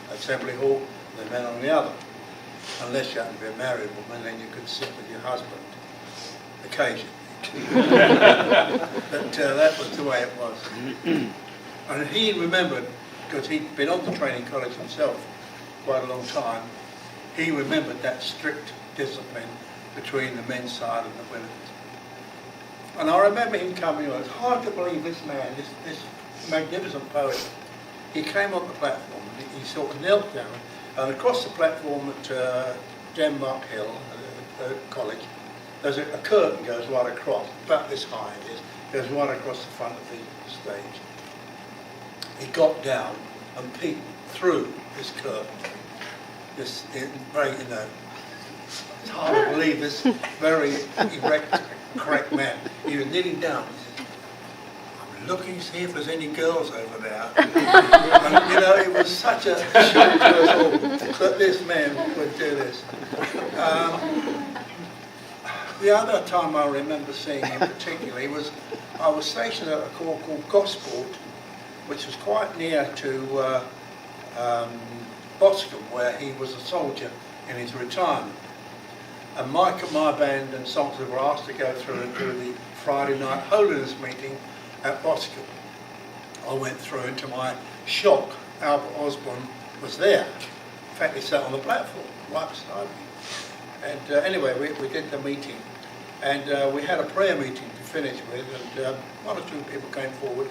the assembly hall, and the men on the other. Unless you happen to be a married woman, then you could sit with your husband occasionally. But that was the way it was. And he remembered, because he'd been on the training college himself quite a long time, he remembered that strict discipline between the men's side and the women's. And I remember him coming on. It's hard to believe this man, this magnificent poet, he came on the platform and he sort of knelt down, and across the platform at Denmark Hill, college, there's a curtain goes right across, about this high it is, goes right across the front of the stage. He got down and peeked through this curtain. This very, it's hard to believe this very erect, correct man. He was kneeling down. He said, "I'm looking to see if there's any girls over there." And, it was such a shock to us all that this man would do this. The other time I remember seeing him particularly was I was stationed at a corps called Gosport, which was quite near to Boscombe, where he was a soldier in his retirement. And Mike and my band and Salter were asked to go through and do the Friday night holiness meeting at Boscombe. I went through, and to my shock, Albert Osborne was there. In fact, he sat on the platform right beside me. And anyway, we did the meeting, and we had a prayer meeting to finish with, and one or two people came forward.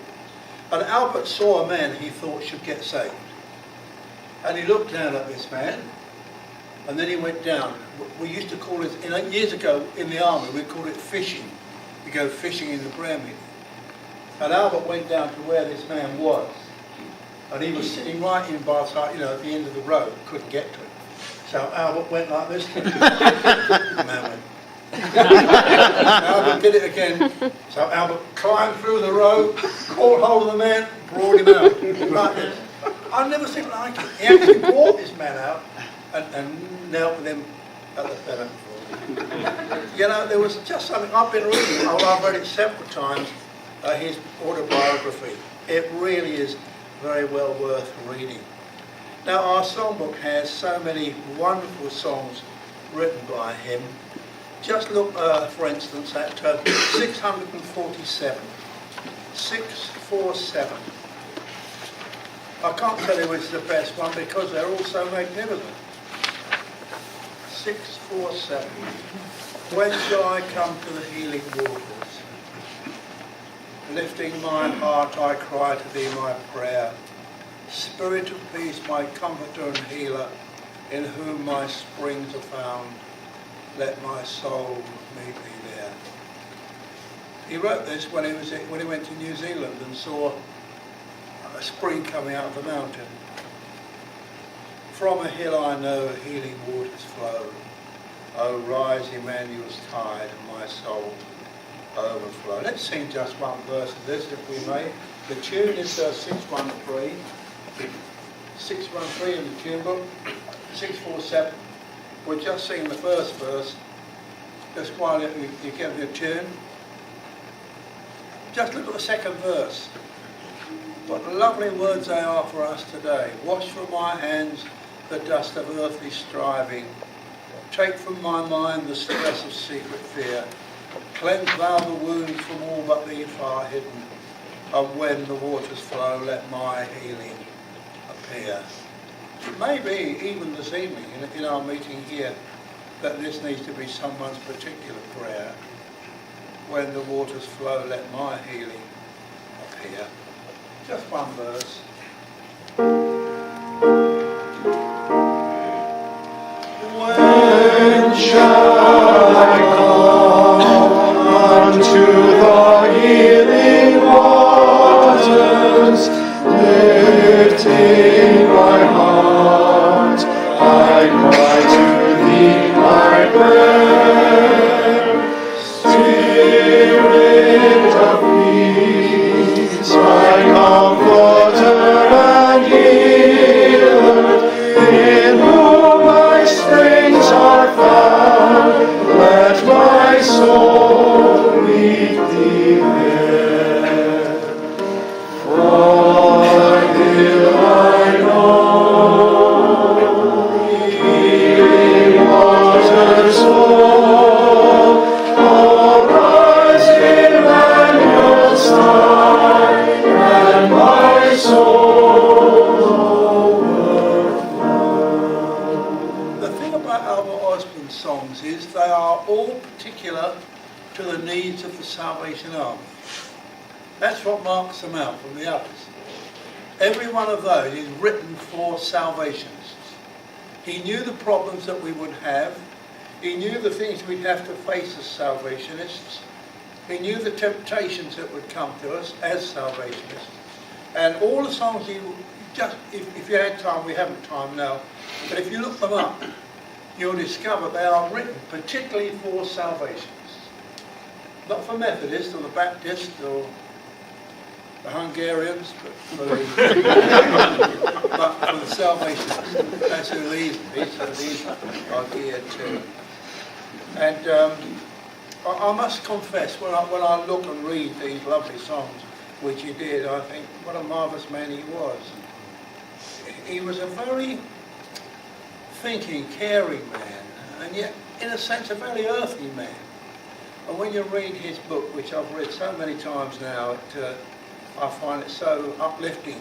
And Albert saw a man he thought should get saved. And he looked down at this man, and then he went down. We used to call it, years ago in the army, we called it fishing. You go fishing in the prayer meeting. And Albert went down to where this man was. And he was sitting right in by side, at the end of the road, couldn't get to him. So Albert went like this to him. The man went. Albert did it again. So Albert climbed through the road, caught hold of the man, brought him out like this. I've never seen like it. He actually brought this man out and knelt with him at the feather. There was just something I've been reading. I've read it several times. His autobiography. It really is very well worth reading. Now, our songbook has so many wonderful songs written by him. Just look, for instance, at 647. 647. I can't tell you which is the best one because they're all so magnificent. 647. When shall I come to the healing waters? Lifting my heart, I cry to thee my prayer. Spirit of peace, my comforter and healer, in whom my springs are found, let my soul meet thee there. He wrote this when he went to New Zealand and saw a spring coming out of the mountain. From a hill I know healing waters flow. O rise Emmanuel's tide, and my soul overflow. Let's sing just one verse of this, if we may. The tune is 613. 613 in the tune book. 647. We'll just sing the first verse, just while you get the tune. Just look at the second verse. What lovely words they are for us today. Wash from my hands the dust of earthly striving. Take from my mind the stress of secret fear. Cleanse thou the wounds from all but thee far hidden. And when the waters flow, let my healing appear. It may be, even this evening, in our meeting here, that this needs to be someone's particular prayer. When the waters flow, let my healing appear. Just one verse. When shall I come unto the healing waters, lifting my heart, I cry to thee my prayer. Spirit of peace, my comforter and healer, in whom my springs are found, let my soul meet thee there. From hill I are all particular to the needs of the Salvation Army. That's what marks them out from the others. Every one of those is written for salvationists. He knew the problems that we would have. He knew the things we'd have to face as salvationists. He knew the temptations that would come to us as salvationists. And all the songs, if you had time, we haven't time now, but if you look them up, you'll discover they are written particularly for salvationists. Not for Methodists or the Baptists or the Hungarians, but for the Salvationists. That's who these are geared to. And I must confess, when I look and read these lovely songs, which he did, I think what a marvellous man he was. He was a very thinking, caring man, and yet, in a sense, a very earthly man. And when you read his book, which I've read so many times now, I find it so uplifting,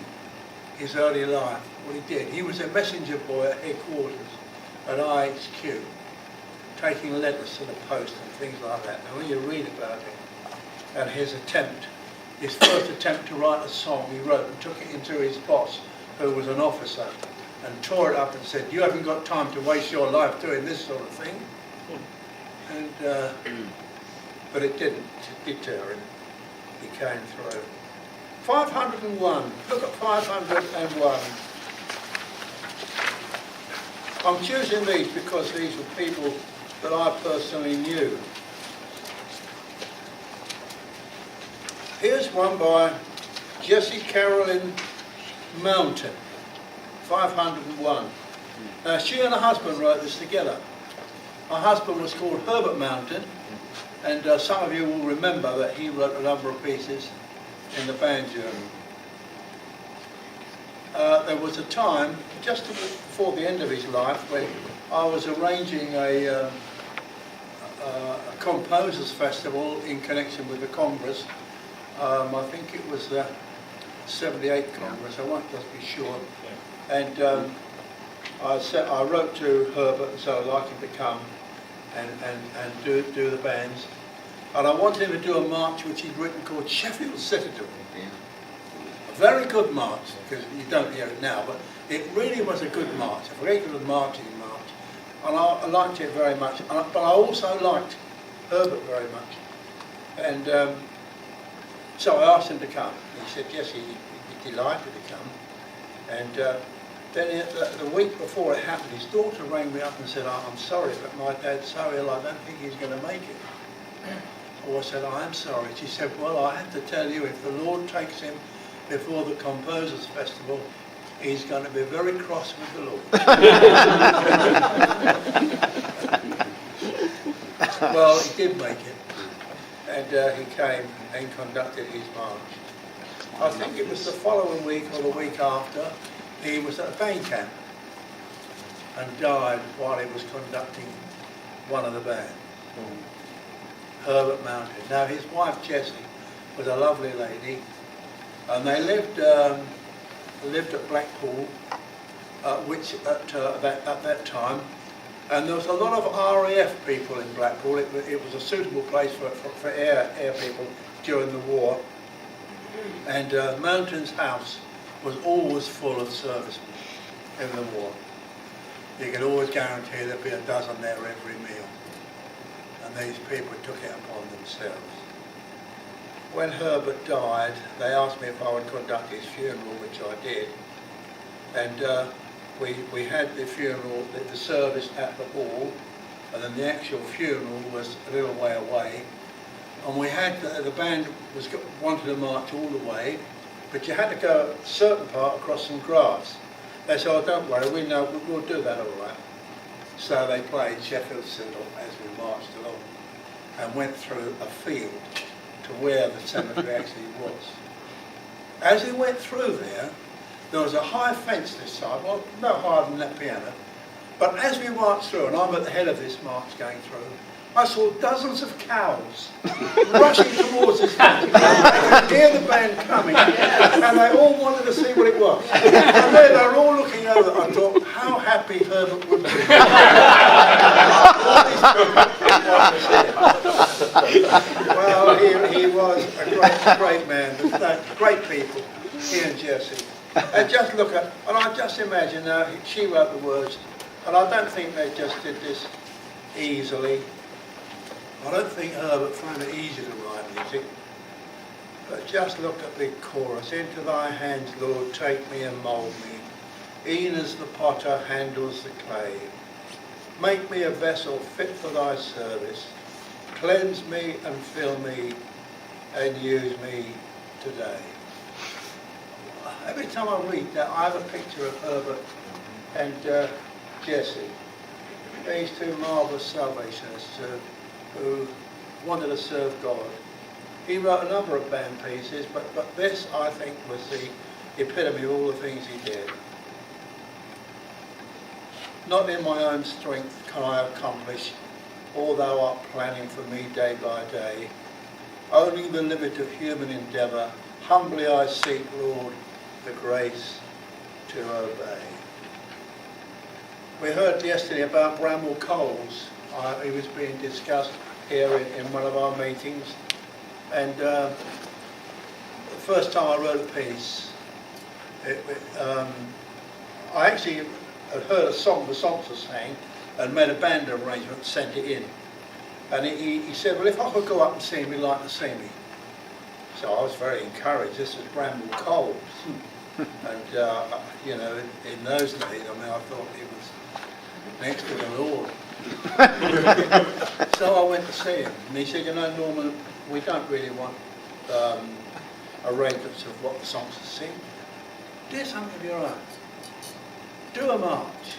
his early life, what he did. He was a messenger boy at headquarters at IHQ, taking letters to the post and things like that. Now when you read about it, and his first attempt to write a song, he wrote and took it into his boss, who was an officer, and tore it up and said, "You haven't got time to waste your life doing this sort of thing." And but it didn't deter him. He came through. 501. Look at 501. I'm choosing these because these were people that I personally knew. Here's one by Jessie Carolyn Mountain, 501. Now she and her husband wrote this together. Her husband was called Herbert Mountain, and some of you will remember that he wrote a number of pieces in the band journal. There was a time, just before the end of his life, when I was arranging a composers festival in connection with the Congress. I think it was the 78th Congress, I won't just be sure. And I wrote to Herbert and said I'd like him to come and do the bands. And I wanted him to do a march which he'd written called Sheffield Citadel. A very good march, because you don't hear it now, but it really was a good march, a very good marching march. And I liked it very much, but I also liked Herbert very much. And so I asked him to come. He said yes, he'd be delighted to come. And then the week before it happened, his daughter rang me up and said, "I'm sorry, but my dad's so ill, I don't think he's going to make it." Oh, I said, "I am sorry." She said, "Well, I have to tell you, if the Lord takes him before the Composers Festival, he's going to be very cross with the Lord." Well, he did make it, and he came and conducted his march. I think it was the following week or the week after, he was at a band camp and died while he was conducting one of the bands. Herbert Mountain. Now his wife Jessie was a lovely lady, and they lived at Blackpool, which at that time, and there was a lot of RAF people in Blackpool. It was a suitable place for air people during the war, and Mountain's house was always full of servicemen in the war. You could always guarantee there'd be a dozen there every meal. And these people took it upon themselves. When Herbert died, they asked me if I would conduct his funeral, which I did. And we had the funeral, the service at the hall, and then the actual funeral was a little way away. And we had, the band wanted to march all the way, but you had to go a certain part across some grass. They said, "Oh, don't worry, we'll do that all right." So they played Sheffield Citadel as we marched along and went through a field to where the cemetery actually was. As we went through there was a high fence this side, well, no higher than that piano, but as we marched through, and I'm at the head of this march going through, I saw dozens of cows rushing towards this fence. I could hear the band coming, and they all wanted to see what it was. And then they were all looking over. I thought, how happy Herbert would be. All these people Well, he was a great man, great people, he and Jessie. And just look at, and I just imagine now, she wrote the words, and I don't think they just did this easily. I don't think Herbert found it easy to write music. But just look at the chorus. Into thy hands, Lord, take me and mould me, e'en as the potter handles the clay. Make me a vessel fit for thy service. Cleanse me and fill me and use me today. Every time I read that, I have a picture of Herbert and Jessie, these two marvellous Salvationists who wanted to serve God. He wrote a number of band pieces, but this, I think, was the epitome of all the things he did. Not in my own strength can I accomplish all thou art planning for me day by day. Only the limit of human endeavour, humbly I seek, Lord, the grace to obey. We heard yesterday about Bramwell Coles. He was being discussed here in one of our meetings. And the first time I wrote a piece, I actually had heard a song the songster sang and made a band arrangement, sent it in. And he said, well, if I could go up and sing, he'd like to see me. So I was very encouraged. This was Bramwell Coles. And, you know, in those days, I mean, I thought he was next to the Lord. So I went to see him. And he said, you know, Norman, we don't really want arrangements of what the songsters sing. Do something of your own. Do a march.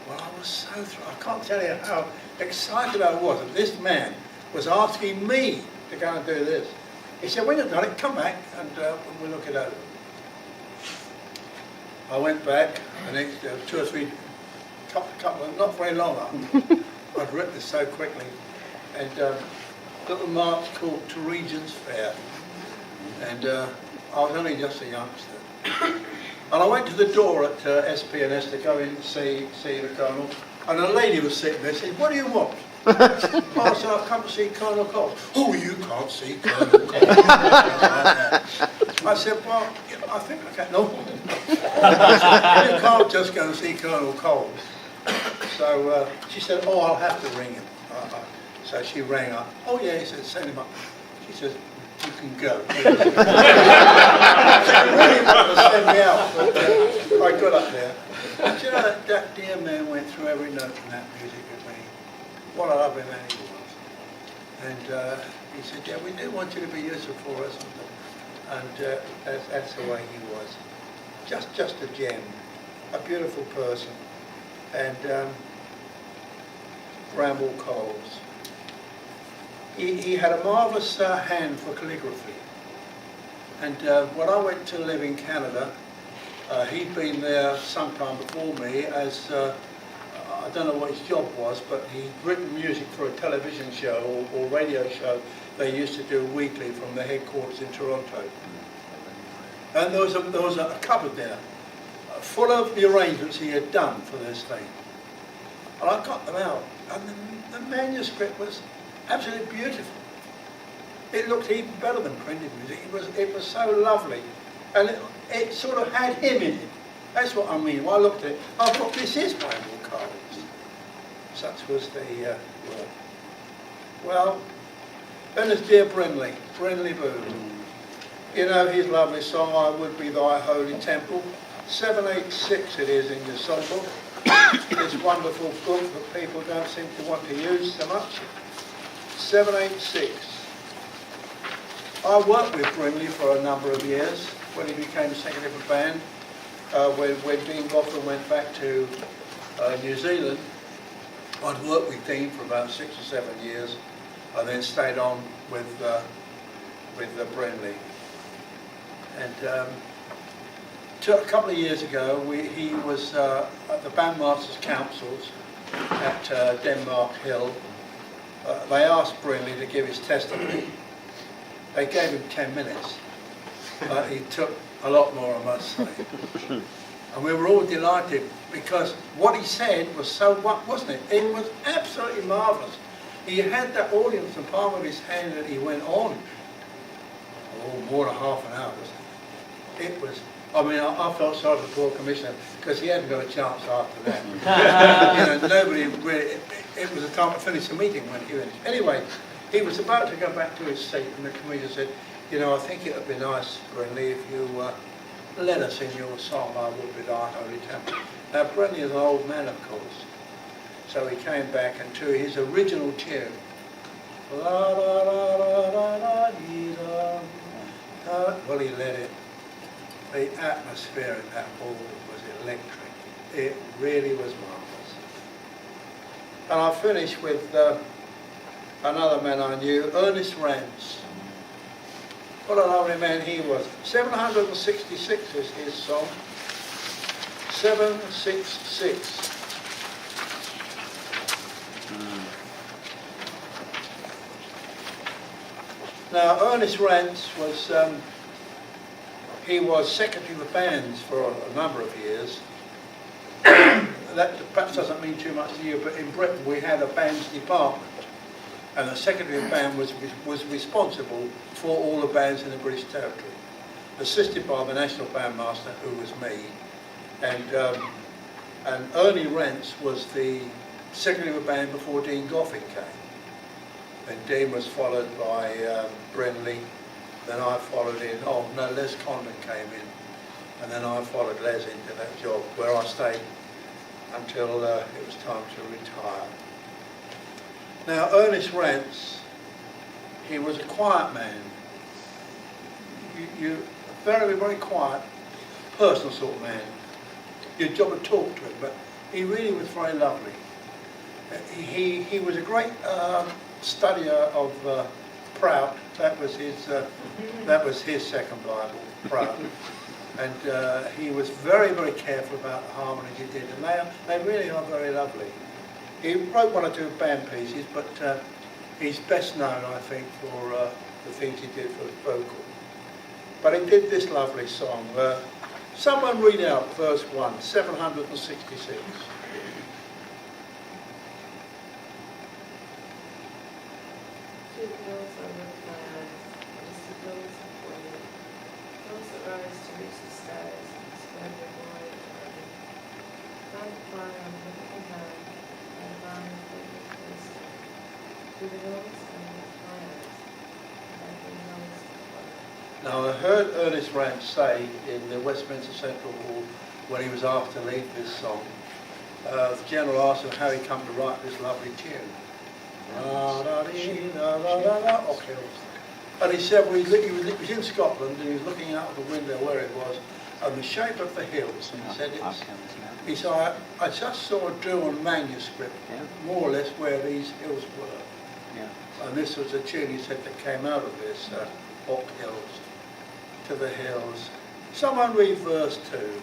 Well, I was so I can't tell you how excited I was that this man was asking me to go and do this. He said, when you've done it, come back and we'll look it over. I went back and it, 2 or 3, couple of, not very long after. I'd written this so quickly. And got a march called To Regent's Fair. And I was only just a youngster. And I went to the door at SP&S to go in and see the Colonel. And a lady was sitting there saying, what do you want? I said, I've come to see Colonel Coles. Oh, you can't see Colonel Coles. I said, well, I think I can. No. You can't just go and see Colonel Coles. So she said, oh, I'll have to ring him. So she rang up. Oh, yeah, he said, send him up. She says, you can go. She really wanted to send me out, but I got up there. And you know, that dear man went through every note in that music with me. What a lovely man he was. And he said, yeah, we do want you to be useful for us. And that's the way he was. Just a gem, a beautiful person. And Bramwell Coles. He had a marvellous hand for calligraphy. And when I went to live in Canada, he'd been there sometime before me as, I don't know what his job was, but he'd written music for a television show or radio show they used to do weekly from their headquarters in Toronto. And there was a cupboard there full of the arrangements he had done for this thing. And I got them out, and the manuscript was absolutely beautiful. It looked even better than printed music. It was so lovely, and it sort of had him in it. That's what I mean. When I looked at it, I thought, this is Bramwell Coles. Such was the work. Well, then there's dear Brindley Boo. You know his lovely song, I Would Be Thy Holy Temple. 786 it is in your songbook. This wonderful book that people don't seem to want to use so much. 786. I worked with Brindley for a number of years when he became secretary of a band. When Dean Goffin went back to New Zealand, I'd worked with Dean for about 6 or 7 years, and then stayed on with Brindley. And a couple of years ago, he was at the Bandmasters Councils at Denmark Hill. They asked Brindley to give his testimony. They gave him 10 minutes, but he took a lot more, I must say. And we were all delighted because what he said was so, wasn't it? It was absolutely marvellous. He had that audience in the palm of his hand and he went on. Oh, more than half an hour. It was, I mean, I felt sorry for the poor commissioner because he hadn't got a chance after that. Nobody really, it was the time to finish the meeting when he finished. Anyway, he was about to go back to his seat and the commissioner said, I think it would be nice, Brenly, if you led us in your song, I Would Be Thy Holy Temple. Now, Brenly is an old man, of course. So he came back and to his original tune, la la la la la la dee, da. Well, he led it. The atmosphere in that hall was electric. It really was marvellous. And I finished with another man I knew, Ernest Rance. What a lovely man he was. 766 is his song. 766. Now, Ernest Rance was, he was secretary of bands for a number of years. That perhaps doesn't mean too much to you, but in Britain we had a bands department. And the secretary of band was responsible for all the bands in the British territory, assisted by the national bandmaster, who was me. And Ernie Rance was the secretary of band before Dean Goffin came. And Dean was followed by Brenly, then I followed in, Les Condon came in, and then I followed Les into that job where I stayed until it was time to retire. Now, Ernest Rance, he was a quiet man. Very, very quiet, personal sort of man. Your job to talk to him, but he really was very lovely. He was a great studier of Prout. That was his second Bible, Prout. And he was very, very careful about the harmonies he did, and they really are very lovely. He wrote one or two band pieces, but he's best known, I think, for the things he did for the vocal. But he did this lovely song. Someone read out verse 1, 766. Two hills are with my eyes, misty hills before you. Hills that rise to reach the skies, spread their glory above you. Found the fire on the high, and a vine of fragrant place. Through the hills I lift my eyes, and I can hills before you. Now, I heard Ernest Rance say in the Westminster Central Hall when he was asked to lead this song, the general asked him how he come to write this lovely tune. And he said, well, he was in Scotland and he was looking out of the window where it was, and the shape of the hills. And he said, I just saw a drawn manuscript, more or less where these hills were. And this was a tune, he said, that came out of this, Hawk Hills, to the hills. Someone read verse 2.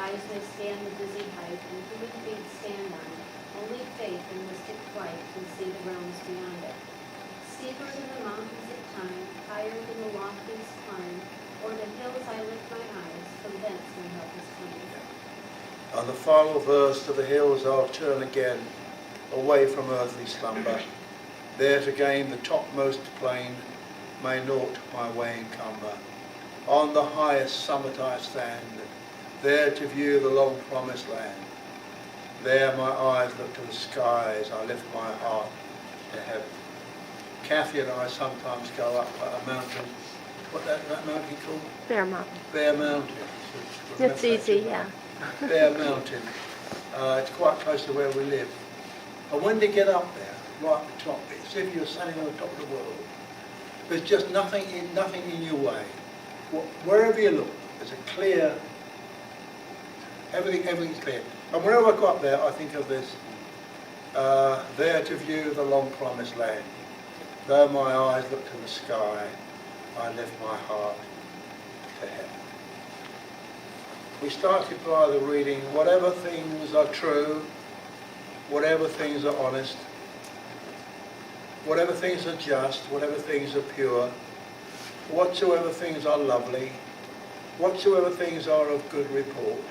Eyes may scan the dizzy height, and human feet stand on it. Only faith and mystic flight can see the realms beyond it. Steeper than the mountains of time, higher than the loftiest climb, o'er the hills I lift my eyes, from thence my help is coming. And the final verse, to the hills I'll turn again, away from earthly slumber, there to gain the topmost plain, may naught my way encumber. On the highest summit I stand, there to view the long promised land. There my eyes look to the skies, I lift my heart to heaven. Kathy and I sometimes go up a mountain. What that mountain called? Bear Mountain. Bear Mountain. It's easy, yeah. Bear Mountain. It's quite close to where we live. And when they get up there, right at the top, it's as if you're standing on the top of the world. There's just nothing in your way. Wherever you look, there's a clear, everything's clear. And whenever I go up there, I think of this, there to view the long promised land. Though my eyes look to the sky, I lift my heart to heaven. We started by the reading, whatever things are true, whatever things are honest, whatever things are just, whatever things are pure, whatsoever things are lovely, whatsoever things are of good report,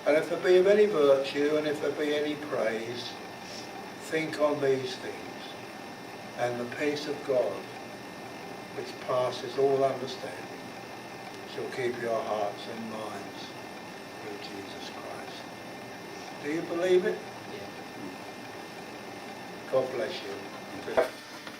and if there be of any virtue, and if there be any praise, think on these things, and the peace of God, which passes all understanding, shall keep your hearts and minds through Jesus Christ. Do you believe it? God bless you.